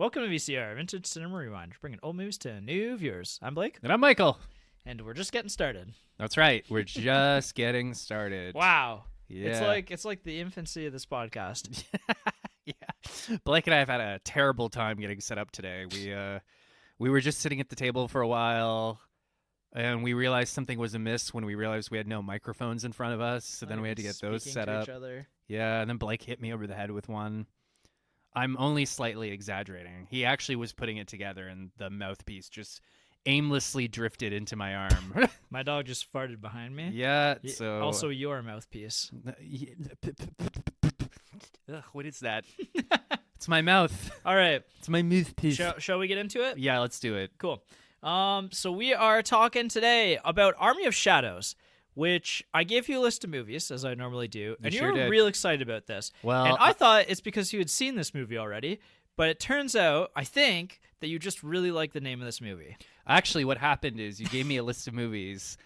Welcome to VCR, Vintage Cinema Rewind, bringing old movies to new viewers. I'm Blake. And I'm Michael. And we're just getting started. That's right. We're just getting started. Wow. Yeah. It's like the infancy of this podcast. Yeah. Blake and I have had a terrible time getting set up today. We were just sitting at the table for a while, and we realized something was amiss when we realized we had no microphones in front of us. So then we had to get those set up. Yeah, and then Blake hit me over the head with one. I'm only slightly exaggerating. He actually was putting it together, and the mouthpiece just aimlessly drifted into my arm. My dog just farted behind me. Yeah, so... Also your mouthpiece. Ugh, what is that? It's my mouth. All right. It's my mouthpiece. Shall we get into it? Yeah, let's do it. Cool. So we are talking today about Army of Shadows, which I gave you a list of movies, as I normally do, and you were real excited about this. Well, and I thought it's because you had seen this movie already, but it turns out, I think, that you just really like the name of this movie. Actually, what happened is you gave me a list of movies,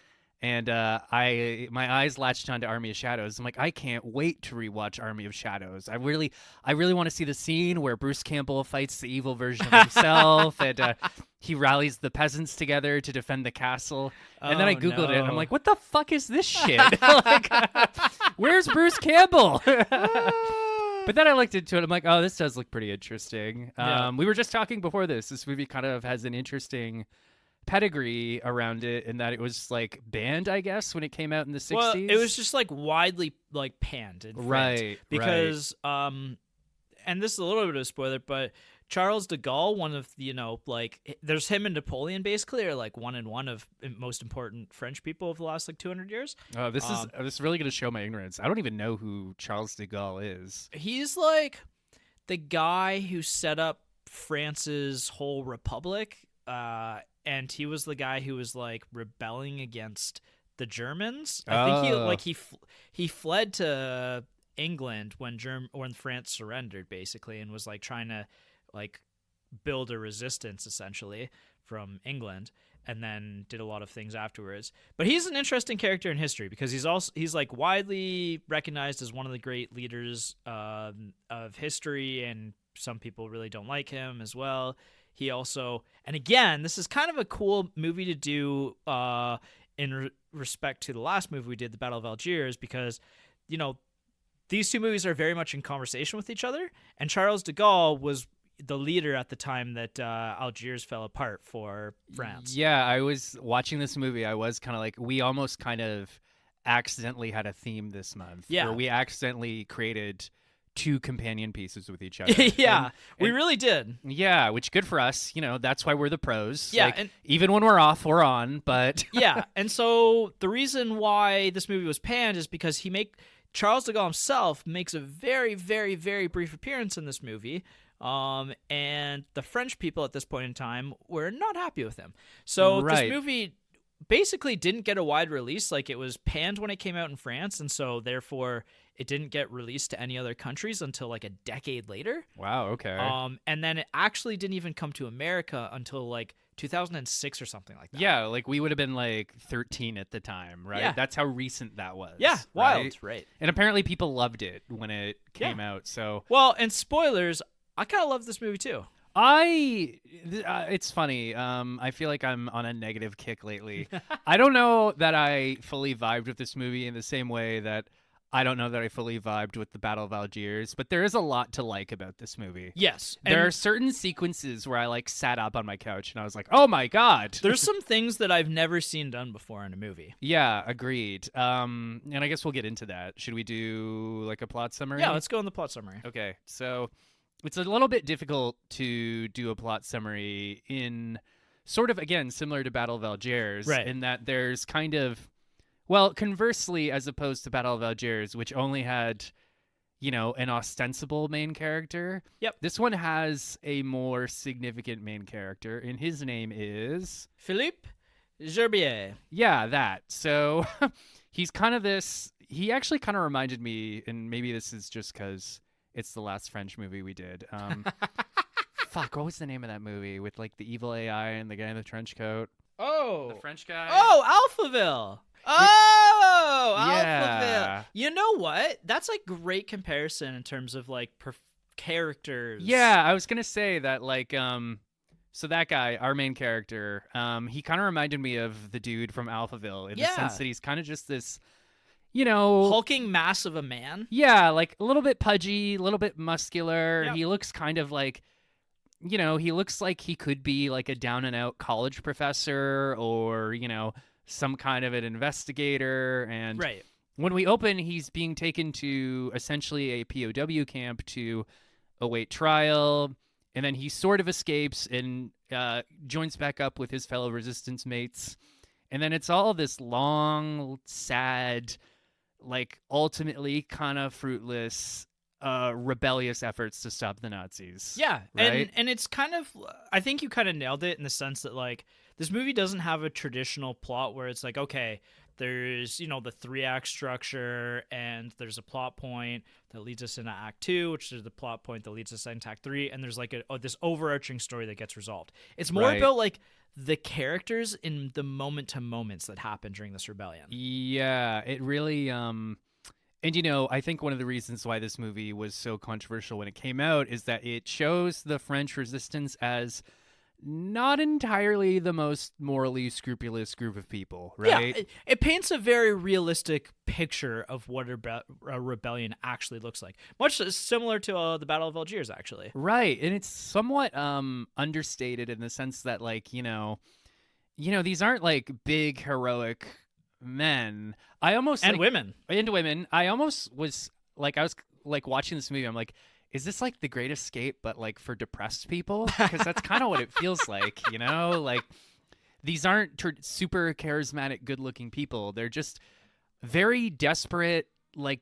and my eyes latched onto Army of Shadows. I'm like, I can't wait to rewatch Army of Shadows. I really want to see the scene where Bruce Campbell fights the evil version of himself, and he rallies the peasants together to defend the castle. And then I Googled it, and I'm like, what the fuck is this shit? Like, where's Bruce Campbell? But then I looked into it. I'm like, oh, this does look pretty interesting. Yeah. We were just talking before this. This movie kind of has an interesting pedigree around it in that it was like banned, I guess, when it came out in the 60s. Well, it was just like widely like panned in France. Right. Because and this is a little bit of a spoiler, but Charles de Gaulle, one of the, there's him and Napoleon basically are like one of most important French people of the last like 200 years. Oh, this is really going to show my ignorance. I don't even know who Charles de Gaulle is. He's like the guy who set up France's whole republic, and he was the guy who was like rebelling against the Germans. I think he fled to England when France surrendered basically, and was like trying to like build a resistance essentially from England, and then did a lot of things afterwards. But he's an interesting character in history because he's like widely recognized as one of the great leaders of history, and some people really don't like him as well. He also, and again, this is kind of a cool movie to do in respect to the last movie we did, the Battle of Algiers, because these two movies are very much in conversation with each other, and Charles de Gaulle was the leader at the time that Algiers fell apart for France. Yeah, I was watching this movie. I was kind of like, we almost kind of accidentally had a theme this month. Yeah. Where we accidentally created two companion pieces with each other. Yeah, we really did. Yeah, which good for us. That's why we're the pros. Yeah, like, and even when we're off, we're on. But yeah, and so the reason why this movie was panned is because Charles de Gaulle himself makes a very, very, very brief appearance in this movie. And the French people at this point in time were not happy with him. So This movie basically didn't get a wide release. Like, it was panned when it came out in France, and so therefore it didn't get released to any other countries until like a decade later. Wow, okay. And then it actually didn't even come to America until like 2006 or something like that. Yeah, like we would have been like 13 at the time, right? Yeah. That's how recent that was. Yeah, wild, right? right. And apparently people loved it when it came out. So, well, and spoilers, I kind of love this movie too. It's funny. I feel like I'm on a negative kick lately. I don't know that I fully vibed with this movie in the same way that I don't know that I fully vibed with the Battle of Algiers, but there is a lot to like about this movie. Yes. There are certain sequences where I like sat up on my couch and I was like, oh my God. There's some things that I've never seen done before in a movie. Yeah, agreed. And I guess we'll get into that. Should we do like a plot summary? Yeah, let's go in the plot summary. Okay, so it's a little bit difficult to do a plot summary in sort of, again, similar to Battle of Algiers, right, in that there's kind of, well, conversely, as opposed to Battle of Algiers, which only had, an ostensible main character. Yep. This one has a more significant main character, and his name is Philippe Gerbier. Yeah, that. So he's kind of this. He actually kind of reminded me, and maybe this is just because it's the last French movie we did. Fuck, what was the name of that movie with like the evil AI and the guy in the trench coat? Oh, the French guy. Oh, Alphaville. Oh, yeah. Alphaville. You know what? That's a great comparison in terms of like characters. Yeah, I was gonna say that, like, so that guy, our main character, he kind of reminded me of the dude from Alphaville in the sense that he's kind of just this, hulking mass of a man. yeah, like a little bit pudgy, a little bit muscular. Yep. He looks kind of like, he looks like he could be like a down and out college professor or, some kind of an investigator. And Right. when we open, he's being taken to essentially a POW camp to await trial. And then he sort of escapes and joins back up with his fellow resistance mates. And then it's all this long, sad, like ultimately kind of fruitless, rebellious efforts to stop the Nazis. Yeah, right? and it's kind of, I think you kind of nailed it in the sense that, like, this movie doesn't have a traditional plot where it's like, okay, there's, the 3-act structure, and there's a plot point that leads us into Act 2, which is the plot point that leads us into Act 3, and there's like this overarching story that gets resolved. It's more about like the characters in the moment-to-moments that happen during this rebellion. Yeah, it really and I think one of the reasons why this movie was so controversial when it came out is that it shows the French resistance as not entirely the most morally scrupulous group of people, right? Yeah, it paints a very realistic picture of what a rebellion actually looks like. Much similar to the Battle of Algiers, actually. Right, and it's somewhat understated in the sense that, like, these aren't like big heroic men. I almost and like, women. I almost was like, I was like watching this movie. I'm like, is this like The Great Escape, but like for depressed people? Because that's kind of what it feels like, Like, these aren't super charismatic, good-looking people. They're just very desperate, like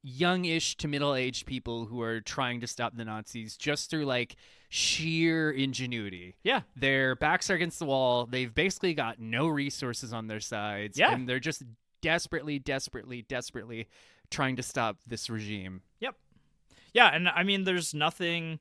youngish to middle-aged people who are trying to stop the Nazis just through like sheer ingenuity. Yeah. Their backs are against the wall. They've basically got no resources on their sides. Yeah. And they're just desperately trying to stop this regime. Yep. Yeah, and I mean, there's nothing.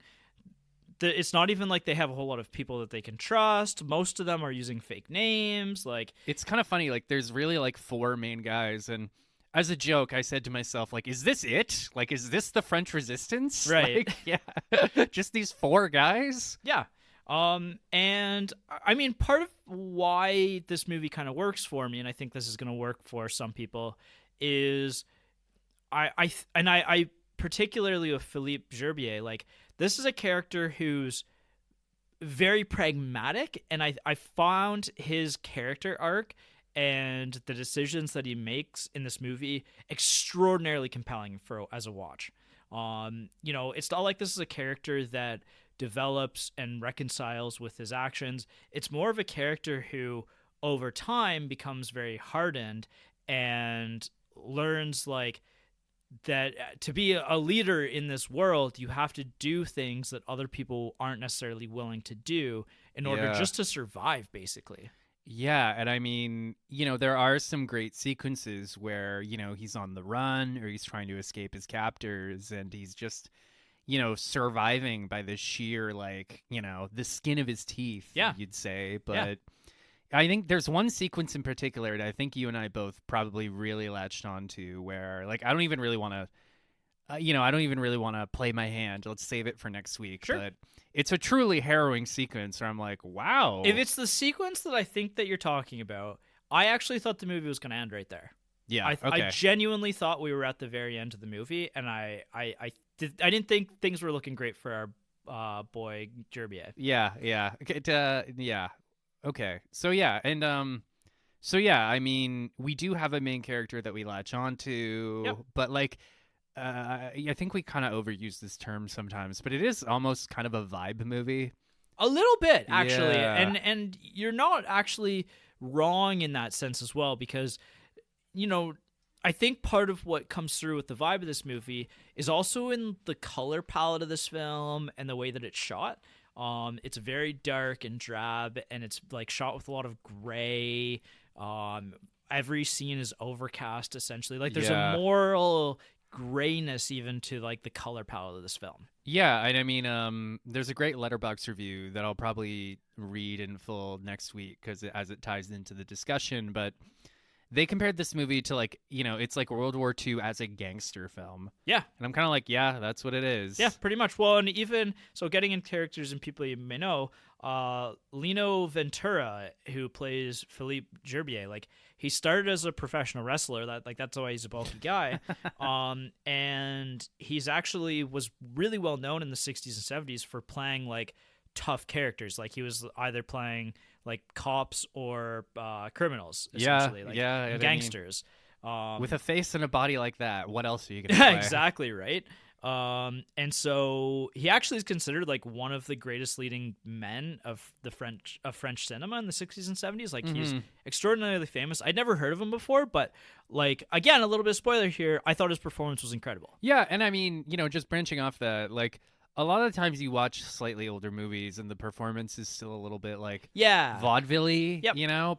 It's not even like they have a whole lot of people that they can trust. Most of them are using fake names. Like, it's kind of funny. Like, there's really like 4 main guys, and as a joke, I said to myself, like, is this it? Like, is this the French resistance? Right. Like, yeah. Just these 4 guys? Yeah. And I mean, part of why this movie kind of works for me, and I think this is going to work for some people, is I particularly with Philippe Gerbier, like, this is a character who's very pragmatic, and I found his character arc and the decisions that he makes in this movie extraordinarily compelling as a watch. It's not like this is a character that develops and reconciles with his actions. It's more of a character who over time becomes very hardened and learns, like, that to be a leader in this world, you have to do things that other people aren't necessarily willing to do in order just to survive, basically. Yeah, and I mean, there are some great sequences where, he's on the run or he's trying to escape his captors, and he's just, surviving by the sheer, like, the skin of his teeth, you'd say. But I think there's one sequence in particular that I think you and I both probably really latched onto where, like, I don't even really want to play my hand. Let's save it for next week. Sure. But it's a truly harrowing sequence where I'm like, wow. If it's the sequence that I think that you're talking about, I actually thought the movie was going to end right there. Yeah, I genuinely thought we were at the very end of the movie, and I didn't think things were looking great for our boy Gerbier. Yeah. Yeah. Okay. So yeah, and I mean, we do have a main character that we latch onto, but like, I think we kind of overuse this term sometimes, but it is almost kind of a vibe movie. A little bit, actually, Yeah. and you're not actually wrong in that sense as well, because I think part of what comes through with the vibe of this movie is also in the color palette of this film and the way that it's shot. It's very dark and drab, and it's like shot with a lot of gray. Every scene is overcast, essentially. Like, there's a moral grayness even to like the color palette of this film. Yeah, and I mean, there's a great Letterboxd review that I'll probably read in full next week as it ties into the discussion. But they compared this movie to like, it's like World War II as a gangster film. Yeah. And I'm kind of like, yeah, that's what it is. Yeah, pretty much. Well, and even so, getting in characters and people you may know, Lino Ventura, who plays Philippe Gerbier, like he started as a professional wrestler. That's why he's a bulky guy. And he's actually was really well known in the 60s and 70s for playing like tough characters. Like he was either playing like cops or criminals, essentially, gangsters. With a face and a body like that, what else are you gonna play? Exactly right. And so he actually is considered like one of the greatest leading men of French cinema in the 60s and 70s. Like he's extraordinarily famous. I'd never heard of him before, but like again, a little bit of spoiler here. I thought his performance was incredible. Yeah, and I mean, just branching off that, like a lot of the times you watch slightly older movies and the performance is still a little bit like vaudeville-y,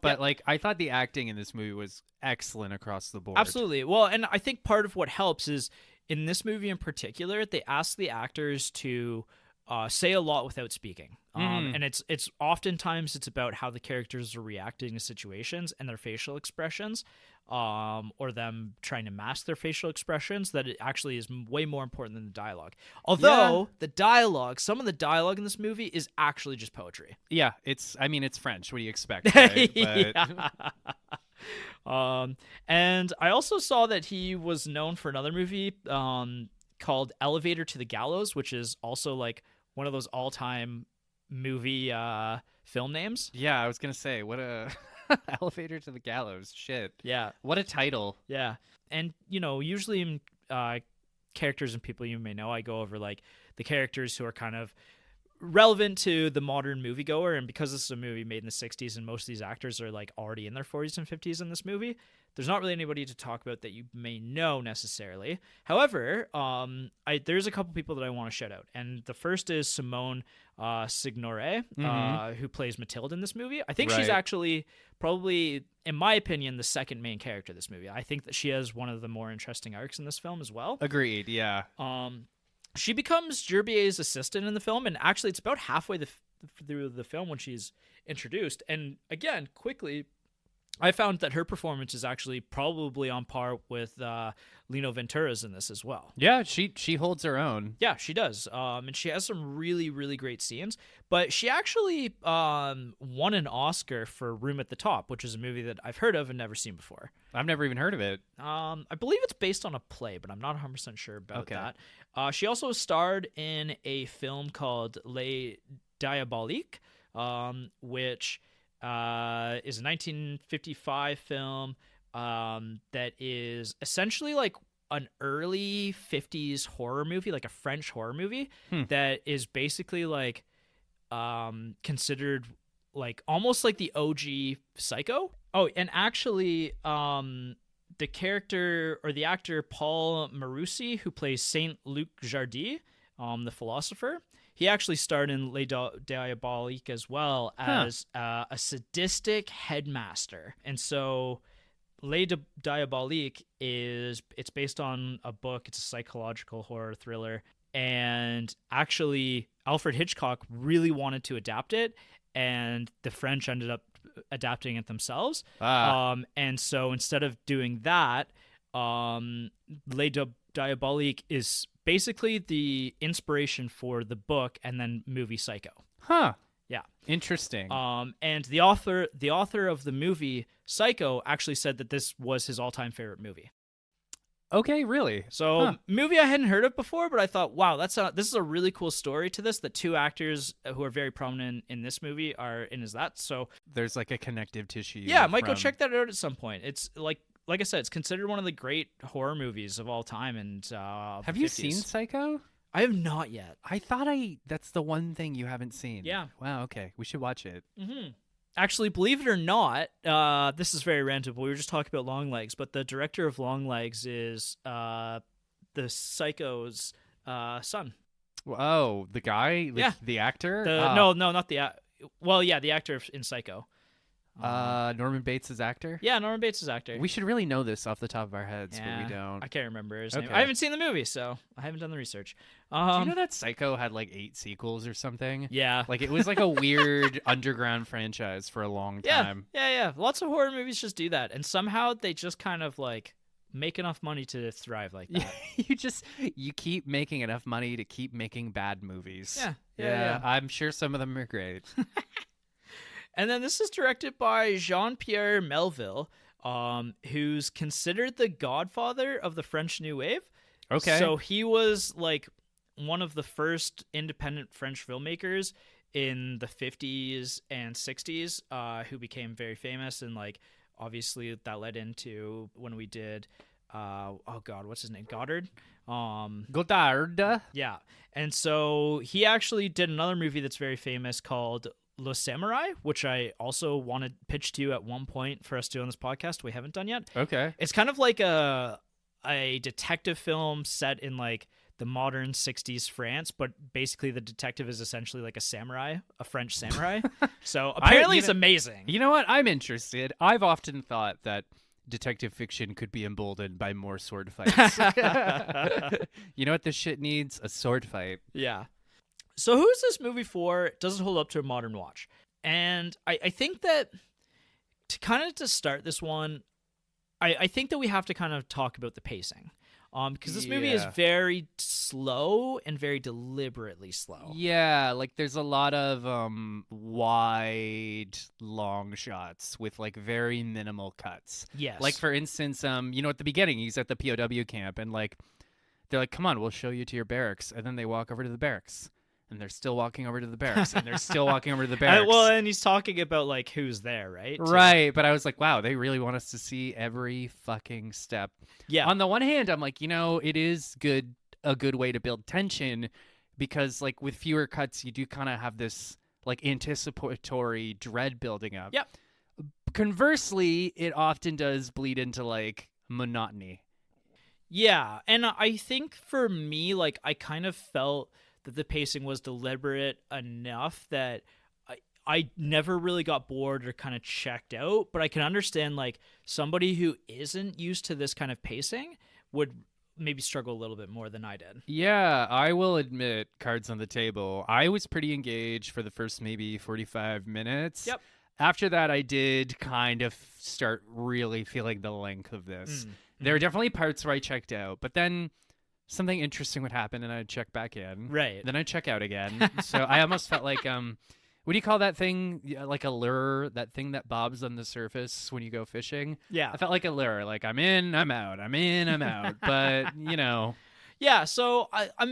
but like I thought the acting in this movie was excellent across the board. Absolutely. Well, and I think part of what helps is in this movie in particular, they ask the actors to say a lot without speaking. And it's oftentimes it's about how the characters are reacting to situations and their facial expressions, or them trying to mask their facial expressions, that it actually is way more important than the dialogue. Although some of the dialogue in this movie is actually just poetry. Yeah, it's French. What do you expect? Right? And I also saw that he was known for another movie called Elevator to the Gallows, which is also like one of those all-time movie film names. Yeah, I was gonna say, what a Elevator to the Gallows. Shit. Yeah. What a title. Yeah. And usually in characters and people you may know, I go over like the characters who are kind of relevant to the modern moviegoer, and because this is a movie made in the 60s and most of these actors are like already in their 40s and 50s in this movie, there's not really anybody to talk about that you may know necessarily. However, there's a couple people that I want to shout out, and the first is Simone Signoret, who plays Mathilde in this movie. I think she's actually probably, in my opinion, the second main character of this movie. I think that she has one of the more interesting arcs in this film as well. Agreed, yeah. She becomes Gerbier's assistant in the film, and actually it's about halfway through the film when she's introduced. And again, quickly, I found that her performance is actually probably on par with Lino Ventura's in this as well. Yeah, she holds her own. Yeah, she does. And she has some really, really great scenes. But she actually won an Oscar for Room at the Top, which is a movie that I've heard of and never seen before. I've never even heard of it. I believe it's based on a play, but I'm not 100% sure about that. She also starred in a film called Les Diaboliques, which is a 1955 film that is essentially like an early 50s horror movie, like a French horror movie that is basically like considered like almost like the OG Psycho. Oh, and actually the character or the actor Paul Maroussi, who plays Saint Luc Jardy, the philosopher, he actually starred in Les Diaboliques as well as a sadistic headmaster. And so Les Diaboliques it's based on a book. It's a psychological horror thriller. And actually, Alfred Hitchcock really wanted to adapt it, and the French ended up adapting it themselves. And so instead of doing that, Les Diaboliques is basically the inspiration for the book and then movie Psycho. Huh. Yeah. Interesting. And the author of the movie Psycho actually said that this was his all-time favorite movie. Okay, really? So movie I hadn't heard of before, but I thought, wow, this is a really cool story to this. The two actors who are very prominent in this movie are in as that. So there's like a connective tissue. Yeah, I might go check that out at some point. It's like I said, it's considered one of the great horror movies of all time. And have you seen Psycho? I have not yet. I thought that's the one thing you haven't seen. Yeah. Wow. Okay, we should watch it. Mm-hmm. Actually, believe it or not, this is very random, but we were just talking about Longlegs, but the director of Longlegs is the Psycho's son. Oh, the guy? The actor? No, not the... Well, yeah, the actor in Psycho. Norman Bates' actor? Yeah, Norman Bates' actor. We should really know this off the top of our heads, but we don't. I can't remember his name. Okay. I haven't seen the movie, so I haven't done the research. Do you know that Psycho had like 8 sequels or something? Yeah. Like it was like a weird underground franchise for a long time. Yeah. Lots of horror movies just do that, and somehow they just kind of like make enough money to thrive like that. You keep making enough money to keep making bad movies. Yeah. I'm sure some of them are great. And then this is directed by Jean-Pierre Melville, who's considered the godfather of the French New Wave. Okay. So he was like one of the first independent French filmmakers in the 50s and 60s who became very famous, and like obviously that led into when we did what's his name, Godard. Godard. Yeah. And so he actually did another movie that's very famous called Le Samurai, which I also want to pitch to you at one point for us to do on this podcast. We haven't done yet. Okay. It's kind of like a detective film set in like the modern 60s France, but basically the detective is essentially like a samurai, a French samurai. So apparently it's amazing. You know what? I'm interested. I've often thought that detective fiction could be emboldened by more sword fights. You know what this shit needs? A sword fight. Yeah. So who's this movie for? Does it hold up to a modern watch? And I think that to start this one, I think that we have to kind of talk about the pacing. Because this movie is very slow and very deliberately slow. Yeah, like there's a lot of wide, long shots with like very minimal cuts. Yes. Like for instance, at the beginning he's at the POW camp and like they're like, "Come on, we'll show you to your barracks," and then they walk over to the barracks. And they're still walking over to the barracks, and they're still walking over to the barracks. And he's talking about like who's there, right? Right, but I was like, wow, they really want us to see every fucking step. Yeah. On the one hand, I'm like, it is a good way to build tension, because like with fewer cuts, you do kind of have this like anticipatory dread building up. Yep. Conversely, it often does bleed into like monotony. Yeah, and I think for me, like I kind of felt that the pacing was deliberate enough that I never really got bored or kind of checked out, but I can understand like somebody who isn't used to this kind of pacing would maybe struggle a little bit more than I did. Yeah, I will admit, cards on the table, I was pretty engaged for the first maybe 45 minutes. Yep. After that, I did kind of start really feeling the length of this. There are definitely parts where I checked out, but then something interesting would happen and I'd check back in. Right. Then I'd check out again. So I almost felt like, what do you call that thing? Like a lure, that thing that bobs on the surface when you go fishing? Yeah. I felt like a lure. Like I'm in, I'm out. I'm in, I'm out. But, Yeah, so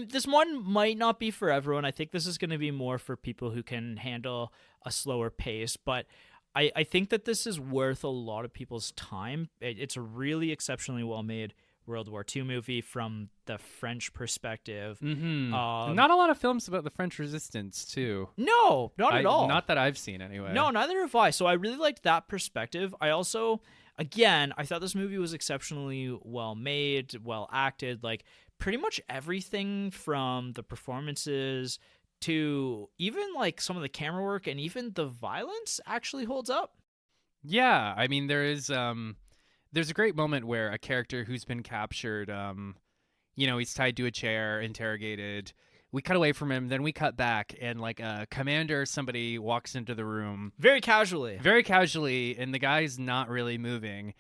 this one might not be for everyone. I think this is going to be more for people who can handle a slower pace, but I think that this is worth a lot of people's time. It's a really exceptionally well-made World War II movie from the French perspective. Mm-hmm. Not a lot of films about the French resistance, too. No, not at all. Not that I've seen, anyway. No, neither have I. So I really liked that perspective. I also, again, I thought this movie was exceptionally well made, well acted. Like, pretty much everything from the performances to even, like, some of the camera work and even the violence actually holds up. Yeah, I mean, there's a great moment where a character who's been captured, he's tied to a chair, interrogated. We cut away from him, then we cut back, and like a commander or somebody walks into the room. Very casually, and the guy's not really moving.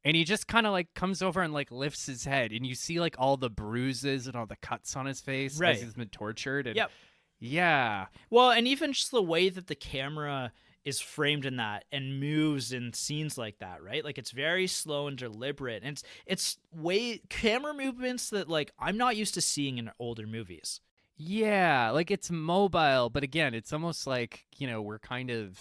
And he just kind of like comes over and like lifts his head, and you see like all the bruises and all the cuts on his face as he's been tortured. And yep. Yeah. Well, and even just the way that the camera is framed in that and moves in scenes like that, right? Like it's very slow and deliberate, and it's way camera movements that like I'm not used to seeing in older movies. Yeah, like it's mobile, but again, it's almost like, we're kind of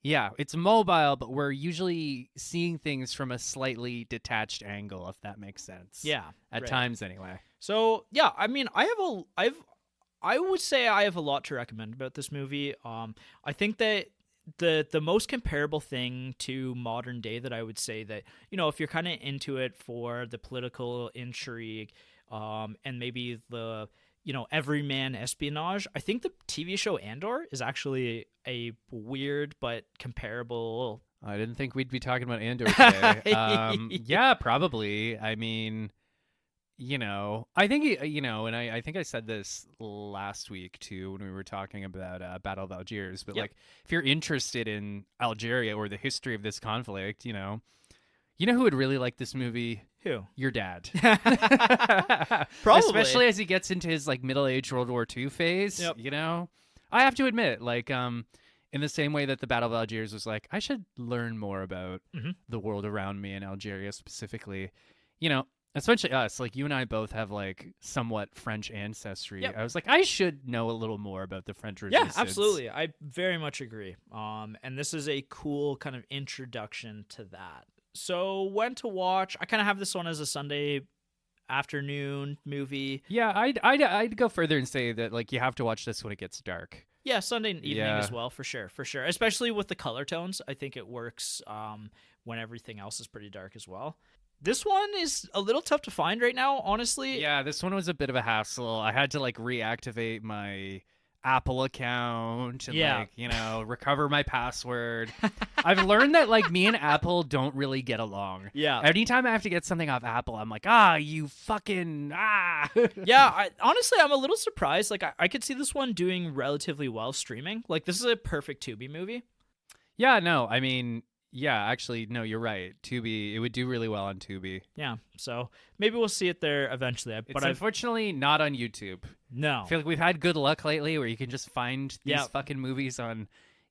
it's mobile, but we're usually seeing things from a slightly detached angle, if that makes sense. Yeah, at times anyway. So, yeah, I mean, I would say I have a lot to recommend about this movie. I think that the most comparable thing to modern day that I would say that, if you're kind of into it for the political intrigue, and maybe the, everyman espionage, I think the TV show Andor is actually a weird but comparable I didn't think we'd be talking about Andor today. Yeah, probably. I mean, I think, and I think I said this last week too when we were talking about Battle of Algiers, but like if you're interested in Algeria or the history of this conflict, who would really like this movie? Who? Your dad. Probably. Especially as he gets into his like middle-aged World War II phase, I have to admit, like, in the same way that the Battle of Algiers was like, I should learn more about the world around me and Algeria specifically, especially us, like you and I both have like somewhat French ancestry. I was like, I should know a little more about the French resistance. Yeah, absolutely. I very much agree. And this is a cool kind of introduction to that. So when to watch? I kind of have this one as a Sunday afternoon movie. Yeah, I'd go further and say that like you have to watch this when it gets dark. Yeah, Sunday evening as well, for sure. Especially with the color tones, I think it works when everything else is pretty dark as well. This one is a little tough to find right now, honestly. Yeah, this one was a bit of a hassle. I had to like reactivate my Apple account and recover my password. I've learned that like me and Apple don't really get along. Yeah. Anytime I have to get something off Apple, I'm like, you fucking Yeah, honestly, I'm a little surprised. Like I could see this one doing relatively well streaming. Like this is a perfect Tubi movie. Yeah, no, I mean, yeah, actually, no, you're right. Tubi, it would do really well on Tubi. Yeah, so maybe we'll see it there eventually. But unfortunately not on YouTube. No. I feel like we've had good luck lately where you can just find these fucking movies on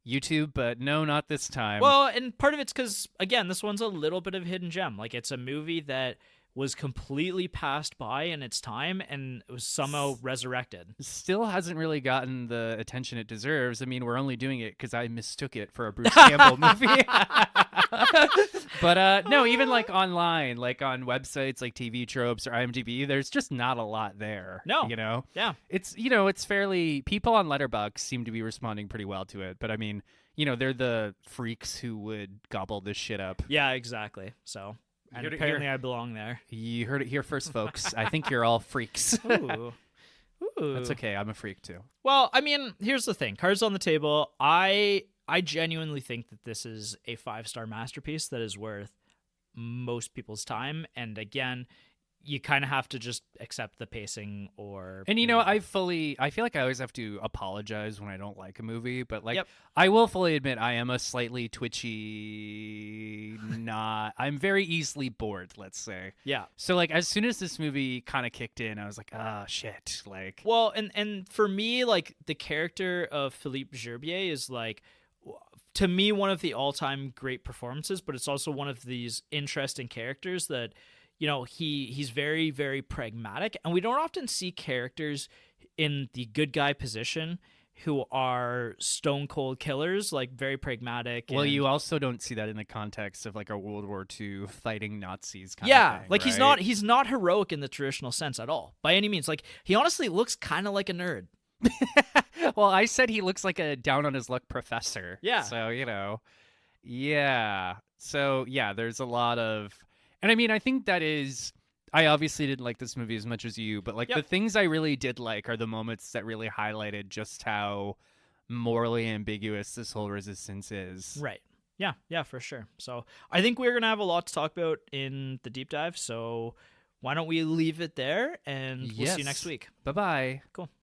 YouTube, but no, not this time. Well, and part of it's because, again, this one's a little bit of a hidden gem. Like, it's a movie that was completely passed by in its time and it was somehow resurrected. Still hasn't really gotten the attention it deserves. I mean, we're only doing it because I mistook it for a Bruce Campbell movie. But no, even like online, like on websites like TV Tropes or IMDb, there's just not a lot there. No. Yeah. It's, it's fairly, people on Letterboxd seem to be responding pretty well to it. But I mean, they're the freaks who would gobble this shit up. Yeah, exactly. So... And apparently I belong there. You heard it here first, folks. I think you're all freaks. Ooh. That's okay. I'm a freak, too. Well, I mean, here's the thing. Cards on the table. I genuinely think that this is a 5-star masterpiece that is worth most people's time. And again, you kind of have to just accept the pacing or... And, I feel like I always have to apologize when I don't like a movie. But, like, I will fully admit I am a slightly twitchy, I'm very easily bored, let's say. Yeah. So, like, as soon as this movie kind of kicked in, I was like, shit. Like... Well, and for me, like, the character of Philippe Gerbier is, like... to me, one of the all-time great performances, but it's also one of these interesting characters that... he's very, very pragmatic, and we don't often see characters in the good guy position who are stone cold killers, like very pragmatic. Well, you also don't see that in the context of like a World War II fighting Nazis kind of thing. Like right? he's not heroic in the traditional sense at all, by any means. Like he honestly looks kind of like a nerd. Well, I said he looks like a down on his luck professor. Yeah. So, yeah. So, yeah, there's a lot of... And I mean, I think that is... I obviously didn't like this movie as much as you, but like the things I really did like are the moments that really highlighted just how morally ambiguous this whole resistance is. Right. Yeah, for sure. So I think we're going to have a lot to talk about in the deep dive. So why don't we leave it there and we'll see you next week. Bye-bye. Cool.